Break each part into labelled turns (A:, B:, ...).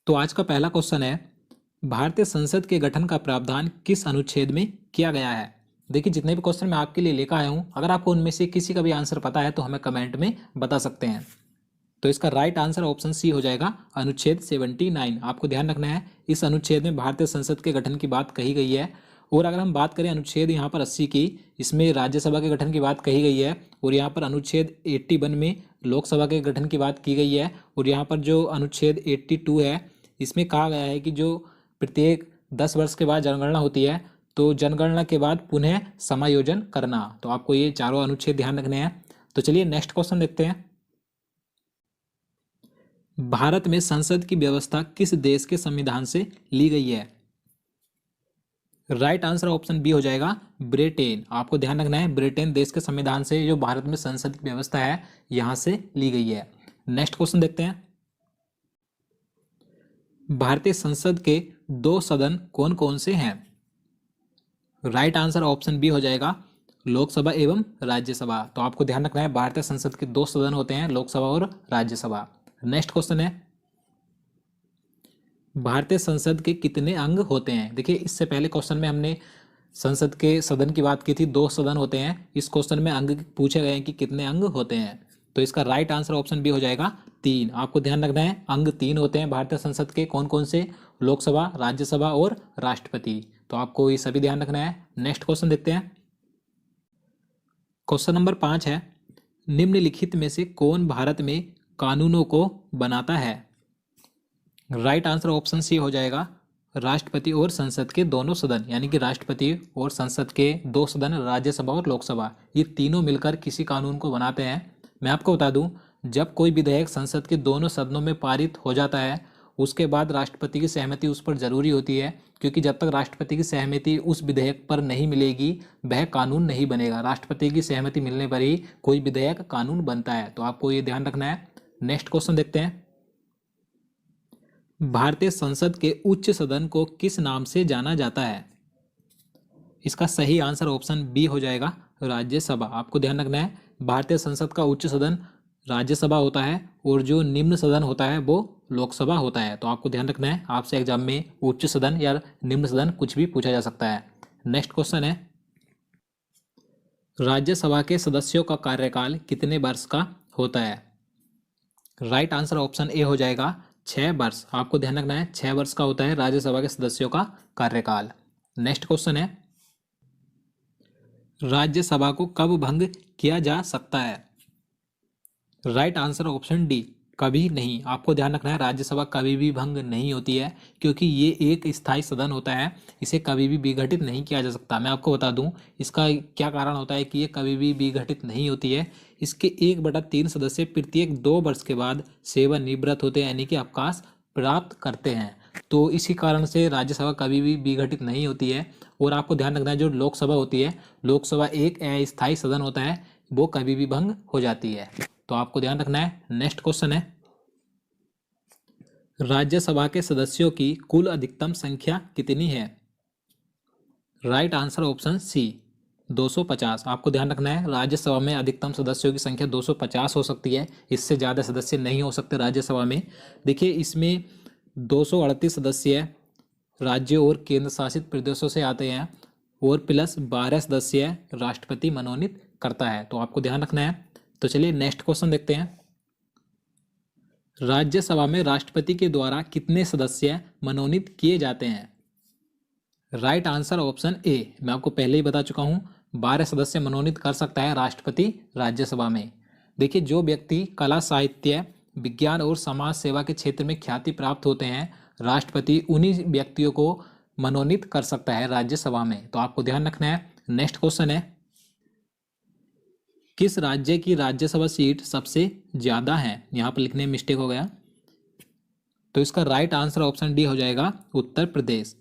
A: तो आज का पहला क्वेश्चन है, भारतीय संसद के गठन का प्रावधान किस अनुच्छेद में किया गया है। देखिए, जितने भी क्वेश्चन मैं आपके लिए लेकर आया हूं, अगर आपको उनमें से किसी का भी आंसर पता है तो हमें कमेंट में बता सकते हैं। तो इसका राइट आंसर ऑप्शन सी हो जाएगा, अनुच्छेद 79। आपको ध्यान रखना है, इस अनुच्छेद में भारतीय संसद के गठन की बात कही गई है। और अगर हम बात करें अनुच्छेद यहाँ पर 80 की, इसमें राज्यसभा के गठन की बात कही गई है। और यहाँ पर अनुच्छेद 81 में लोकसभा के गठन की बात की गई है। और यहाँ पर जो अनुच्छेद 82 है, इसमें कहा गया है कि जो प्रत्येक 10 वर्ष के बाद जनगणना होती है, तो जनगणना के बाद पुनः समायोजन करना। तो आपको ये चारों अनुच्छेद ध्यान रखने हैं। तो चलिए नेक्स्ट क्वेश्चन देखते हैं। भारत में संसद की व्यवस्था किस देश के संविधान से ली गई है। राइट आंसर ऑप्शन बी हो जाएगा, ब्रिटेन। आपको ध्यान रखना है, ब्रिटेन देश के संविधान से जो भारत में संसद की व्यवस्था है यहां से ली गई है। नेक्स्ट क्वेश्चन देखते हैं। भारतीय संसद के दो सदन कौन कौन से हैं। राइट आंसर ऑप्शन बी हो जाएगा, लोकसभा एवं राज्यसभा। तो आपको ध्यान रखना है, भारतीय संसद के दो सदन होते हैं, लोकसभा और राज्यसभा। नेक्स्ट क्वेश्चन है, भारतीय संसद के कितने अंग होते हैं। देखिए, इससे पहले क्वेश्चन में हमने संसद के सदन की बात की थी, दो सदन होते हैं। इस क्वेश्चन में अंग पूछे गए हैं कि कितने अंग होते हैं। तो इसका राइट आंसर ऑप्शन बी हो जाएगा, 3। आपको ध्यान रखना है, अंग 3 होते हैं भारतीय संसद के। कौन कौन से, लोकसभा, राज्यसभा और राष्ट्रपति। तो आपको ये सभी ध्यान रखना है। नेक्स्ट क्वेश्चन देखते हैं। क्वेश्चन नंबर 5 है, निम्नलिखित में से कौन भारत में कानूनों को बनाता है। राइट आंसर ऑप्शन सी हो जाएगा, राष्ट्रपति और संसद के दोनों सदन, यानी कि राष्ट्रपति और संसद के दो सदन, राज्यसभा और लोकसभा, ये तीनों मिलकर किसी कानून को बनाते हैं। मैं आपको बता दूं, जब कोई विधेयक संसद के दोनों सदनों में पारित हो जाता है, उसके बाद राष्ट्रपति की सहमति उस पर जरूरी होती है। क्योंकि जब तक राष्ट्रपति की सहमति उस विधेयक पर नहीं मिलेगी, वह कानून नहीं बनेगा। राष्ट्रपति की सहमति मिलने पर ही कोई विधेयक कानून बनता है। तो आपको ये ध्यान रखना है। नेक्स्ट क्वेश्चन देखते हैं। भारतीय संसद के उच्च सदन को किस नाम से जाना जाता है। इसका सही आंसर ऑप्शन बी हो जाएगा, राज्यसभा। आपको ध्यान रखना है, भारतीय संसद का उच्च सदन राज्यसभा होता है और जो निम्न सदन होता है वो लोकसभा होता है। तो आपको ध्यान रखना है, आपसे एग्जाम में उच्च सदन या निम्न सदन कुछ भी पूछा जा सकता है। नेक्स्ट क्वेश्चन है, राज्यसभा के सदस्यों का कार्यकाल कितने वर्ष का होता है। राइट आंसर ऑप्शन ए हो जाएगा, 6 वर्ष। आपको ध्यान रखना है, 6 वर्ष का होता है राज्यसभा के सदस्यों का कार्यकाल। नेक्स्ट क्वेश्चन है, राज्यसभा को कब भंग किया जा सकता है। राइट आंसर ऑप्शन डी, कभी नहीं। आपको ध्यान रखना है, राज्यसभा कभी भी भंग नहीं होती है, क्योंकि ये एक स्थायी सदन होता है, इसे कभी भी विघटित नहीं किया जा सकता। मैं आपको बता दूं इसका क्या कारण होता है कि ये कभी भी विघटित नहीं होती है। इसके 1/3 सदस्य प्रत्येक 2 वर्ष के बाद सेवानिवृत्त होते हैं, यानी कि अवकाश प्राप्त करते हैं। तो इसी कारण से राज्यसभा कभी भी विघटित नहीं होती है। और आपको ध्यान रखना है, जो लोकसभा होती है, लोकसभा एक अस्थायी सदन होता है, वो कभी भी भंग हो जाती है। तो आपको ध्यान रखना है। नेक्स्ट क्वेश्चन है, राज्यसभा के सदस्यों की कुल अधिकतम संख्या कितनी है। Right answer option C, 250। आपको ध्यान रखना है, राज्यसभा में अधिकतम सदस्यों की संख्या 250 हो सकती है, इससे ज़्यादा सदस्य नहीं हो सकते राज्यसभा में। देखिए, इसमें 238 सदस्य राज्यों और केंद्र शासित प्रदेशों से आते हैं और प्लस 12 सदस्य राष्ट्रपति मनोनीत करता है। तो आपको ध्यान रखना है। तो चलिए नेक्स्ट क्वेश्चन देखते हैं। राज्यसभा में राष्ट्रपति के द्वारा कितने सदस्य मनोनीत किए जाते हैं। राइट आंसर ऑप्शन ए, मैं आपको पहले ही बता चुका हूं, 12 सदस्य मनोनीत कर सकता है राष्ट्रपति राज्यसभा में। देखिए, जो व्यक्ति कला, साहित्य, विज्ञान और समाज सेवा के क्षेत्र में ख्याति प्राप्त होते हैं, राष्ट्रपति उन्हीं व्यक्तियों को मनोनीत कर सकता है राज्यसभा में। तो आपको ध्यान रखना है। नेक्स्ट क्वेश्चन है, किस राज्य की राज्यसभा सीट सबसे ज्यादा है। यहां पर लिखने में मिस्टेक हो गया, तो इसका राइट आंसर ऑप्शन डी हो जाएगा, उत्तर प्रदेश।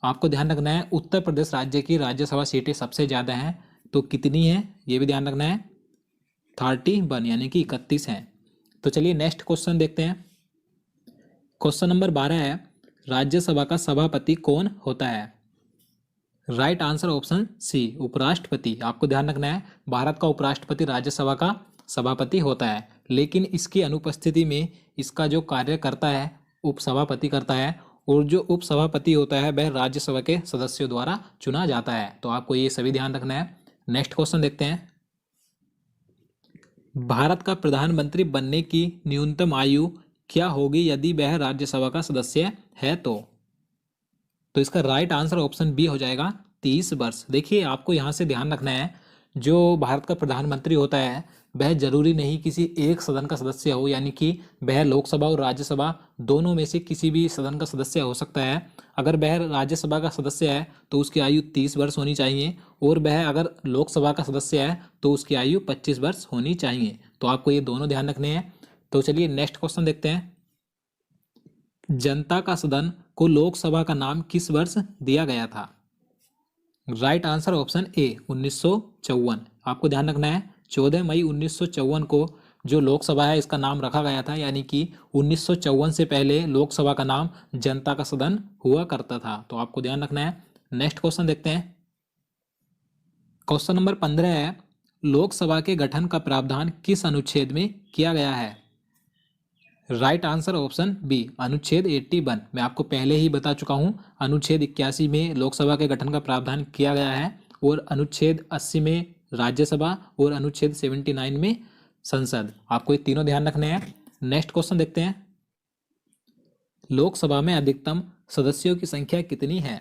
A: आपको ध्यान रखना है, उत्तर प्रदेश राज्य की राज्यसभा सीटें सबसे ज्यादा हैं। तो कितनी है ये भी ध्यान रखना है, 31, यानी कि 31 है। तो चलिए नेक्स्ट क्वेश्चन देखते हैं। क्वेश्चन नंबर 12 है, राज्यसभा का सभापति कौन होता है। राइट आंसर ऑप्शन सी, उपराष्ट्रपति। आपको ध्यान रखना है, भारत का उपराष्ट्रपति राज्यसभा का सभापति होता है, लेकिन इसकी अनुपस्थिति में इसका जो कार्य करता है उपसभापति करता है, और जो उपसभापति होता है वह राज्यसभा के सदस्यों द्वारा चुना जाता है। तो आपको ये सभी ध्यान रखना है। नेक्स्ट क्वेश्चन देखते हैं। भारत का प्रधानमंत्री बनने की न्यूनतम आयु क्या होगी यदि वह राज्यसभा का सदस्य है? तो इसका राइट आंसर ऑप्शन बी हो जाएगा 30 वर्ष। देखिए आपको यहाँ से ध्यान रखना है, जो भारत का प्रधानमंत्री होता है वह जरूरी नहीं किसी एक सदन का सदस्य हो, यानी कि वह लोकसभा और राज्यसभा दोनों में से किसी भी सदन का सदस्य हो सकता है। अगर वह राज्यसभा का सदस्य है तो उसकी आयु 30 वर्ष होनी चाहिए, और वह अगर लोकसभा का सदस्य है तो उसकी आयु 25 वर्ष होनी चाहिए। तो आपको ये दोनों ध्यान रखने हैं। तो चलिए नेक्स्ट क्वेश्चन देखते हैं। जनता का सदन को लोकसभा का नाम किस वर्ष दिया गया था? Right answer option A 1954। आपको ध्यान रखना है 14 मई 1954 को जो लोकसभा है इसका नाम रखा गया था, यानी कि 1954 से पहले लोकसभा का नाम जनता का सदन हुआ करता था। तो आपको ध्यान रखना है। नेक्स्ट क्वेश्चन देखते हैं। क्वेश्चन नंबर 15 है, लोकसभा के गठन का प्रावधान किस अनुच्छेद में किया गया है? राइट आंसर ऑप्शन बी अनुच्छेद 81। मैं आपको पहले ही बता चुका हूं, अनुच्छेद 81 में लोकसभा के गठन का प्रावधान किया गया है, और अनुच्छेद 80 में राज्यसभा, और अनुच्छेद 79 में संसद। आपको ये तीनों ध्यान रखने हैं। नेक्स्ट क्वेश्चन देखते हैं। लोकसभा में अधिकतम सदस्यों की संख्या कितनी है?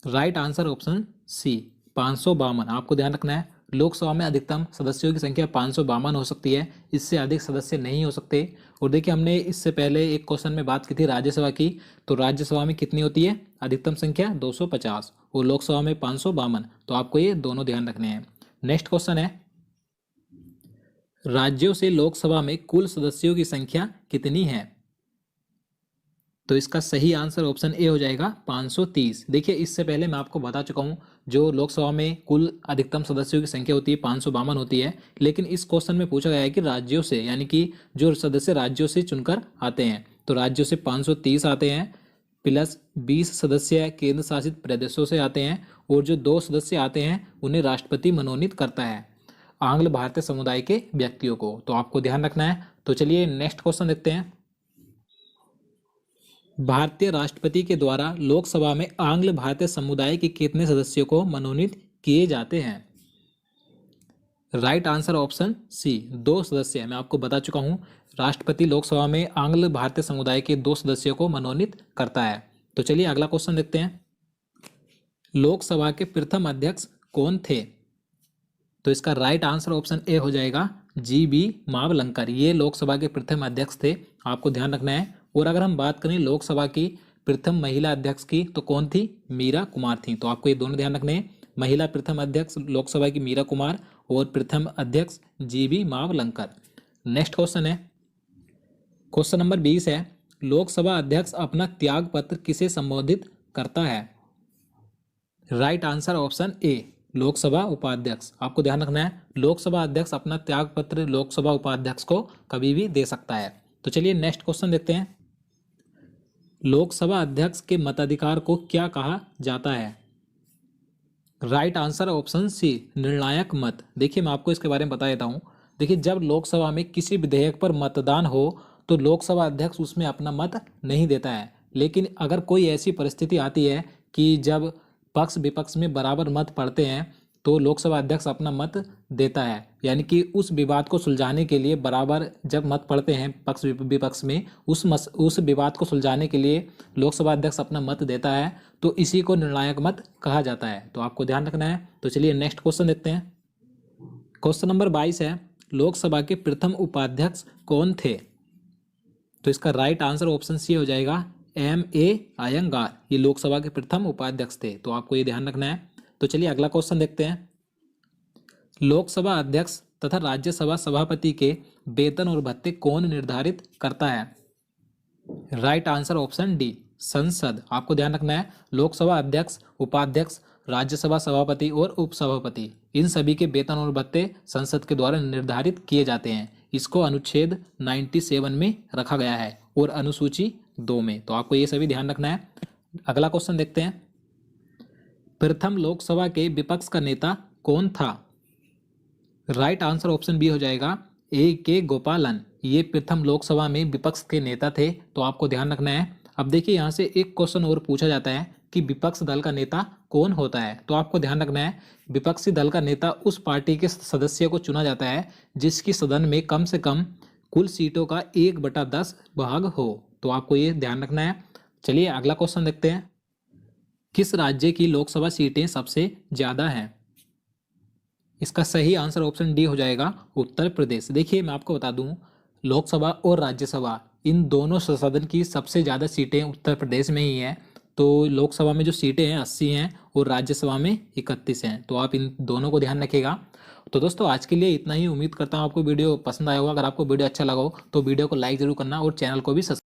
A: Right answer option C 552। आपको ध्यान रखना है लोकसभा में अधिकतम सदस्यों की संख्या 552 हो सकती है, इससे अधिक सदस्य नहीं हो सकते। और देखिए हमने इससे पहले एक क्वेश्चन में बात की थी राज्यसभा की, तो राज्यसभा में कितनी होती है अधिकतम संख्या? 250, और लोकसभा में 552। तो आपको ये दोनों ध्यान रखने हैं। नेक्स्ट क्वेश्चन है, राज्यों से लोकसभा में कुल सदस्यों की संख्या कितनी है? तो इसका सही आंसर ऑप्शन ए हो जाएगा 530। देखिए इससे पहले मैं आपको बता चुका हूँ जो लोकसभा में कुल अधिकतम सदस्यों की संख्या होती है 552 होती है, लेकिन इस क्वेश्चन में पूछा गया है कि राज्यों से, यानी कि जो सदस्य राज्यों से चुनकर आते हैं, तो राज्यों से 530 आते हैं, प्लस 20 सदस्य केंद्र शासित प्रदेशों से आते हैं, और जो 2 सदस्य आते हैं उन्हें राष्ट्रपति मनोनीत करता है आंग्ल भारतीय समुदाय के व्यक्तियों को। तो आपको ध्यान रखना है। तो चलिए नेक्स्ट क्वेश्चन देखते हैं। भारतीय राष्ट्रपति के द्वारा लोकसभा में आंग्ल भारतीय समुदाय के कितने सदस्यों को मनोनीत किए जाते हैं? राइट आंसर ऑप्शन सी 2 सदस्य है। मैं आपको बता चुका हूं राष्ट्रपति लोकसभा में आंग्ल भारतीय समुदाय के 2 सदस्यों को मनोनीत करता है। तो चलिए अगला क्वेश्चन देखते हैं। लोकसभा के प्रथम अध्यक्ष कौन थे? तो इसका राइट आंसर ऑप्शन ए हो जाएगा जी.बी. मावलंकर। ये लोकसभा के प्रथम अध्यक्ष थे, आपको ध्यान रखना है। और अगर हम बात करें लोकसभा की प्रथम महिला अध्यक्ष की तो कौन थी? मीरा कुमार थी। तो आपको ये दोनों ध्यान रखने हैं। महिला प्रथम अध्यक्ष लोकसभा की मीरा कुमार, और प्रथम अध्यक्ष जी.बी. मावलंकर। नेक्स्ट क्वेश्चन है, क्वेश्चन नंबर 20 है, लोकसभा अध्यक्ष अपना त्याग पत्र किसे संबोधित करता है? Right answer option A Lok Sabha उपाध्यक्ष। आपको ध्यान रखना है लोकसभा अध्यक्ष अपना त्याग पत्र लोकसभा उपाध्यक्ष को कभी भी दे सकता है। तो चलिए नेक्स्ट क्वेश्चन देखते हैं। लोकसभा अध्यक्ष के मताधिकार को क्या कहा जाता है? राइट आंसर ऑप्शन सी निर्णायक मत। देखिए मैं आपको इसके बारे में बता देता हूँ। देखिए जब लोकसभा में किसी विधेयक पर मतदान हो तो लोकसभा अध्यक्ष उसमें अपना मत नहीं देता है, लेकिन अगर कोई ऐसी परिस्थिति आती है कि जब पक्ष विपक्ष में बराबर मत पड़ते हैं तो लोकसभा अध्यक्ष अपना मत देता है, यानी कि उस विवाद को सुलझाने के लिए बराबर जब मत पड़ते हैं पक्ष विपक्ष में, उस विवाद को सुलझाने के लिए लोकसभा अध्यक्ष अपना मत देता है, तो इसी को निर्णायक मत कहा जाता है। तो आपको ध्यान रखना है। तो चलिए नेक्स्ट क्वेश्चन देखते हैं। क्वेश्चन नंबर 22 है, लोकसभा के प्रथम उपाध्यक्ष कौन थे? तो इसका राइट आंसर ऑप्शन सी हो जाएगा M.A. अयंगार। ये लोकसभा के प्रथम उपाध्यक्ष थे। तो आपको ये ध्यान रखना है। तो चलिए अगला क्वेश्चन देखते हैं। लोकसभा अध्यक्ष तथा राज्यसभा सभापति के वेतन और भत्ते कौन निर्धारित करता है? राइट आंसर ऑप्शन डी संसद। आपको ध्यान रखना है लोकसभा अध्यक्ष, उपाध्यक्ष, राज्यसभा सभापति और उपसभापति, इन सभी के वेतन और भत्ते संसद के द्वारा निर्धारित किए जाते हैं। इसको अनुच्छेद 97 में रखा गया है और अनुसूची 2 में। तो आपको ये सभी ध्यान रखना है। अगला क्वेश्चन देखते हैं। प्रथम लोकसभा के विपक्ष का नेता कौन था? राइट आंसर ऑप्शन बी हो जाएगा ए के गोपालन, ये प्रथम लोकसभा में विपक्ष के नेता थे। तो आपको ध्यान रखना है। अब देखिए यहाँ से एक क्वेश्चन और पूछा जाता है कि विपक्ष दल का नेता कौन होता है। तो आपको ध्यान रखना है, विपक्षी दल का नेता उस पार्टी के सदस्य को चुना जाता है जिसकी सदन में कम से कम कुल सीटों का 1/10 भाग हो। तो आपको ये ध्यान रखना है। चलिए अगला क्वेश्चन देखते हैं। किस राज्य की लोकसभा सीटें सबसे ज्यादा हैं? इसका सही आंसर ऑप्शन डी हो जाएगा, उत्तर प्रदेश। देखिए मैं आपको बता दूं, लोकसभा और राज्यसभा इन दोनों सदन की सबसे ज़्यादा सीटें उत्तर प्रदेश में ही हैं। तो लोकसभा में जो सीटें हैं 80 हैं और राज्यसभा में 31 हैं। तो आप इन दोनों को ध्यान रखिएगा। तो दोस्तों आज के लिए इतना ही। उम्मीद करता हूँ आपको वीडियो पसंद आया होगा। अगर आपको वीडियो अच्छा लगा हो तो वीडियो को लाइक जरूर करना और चैनल को भी सब्सक्राइब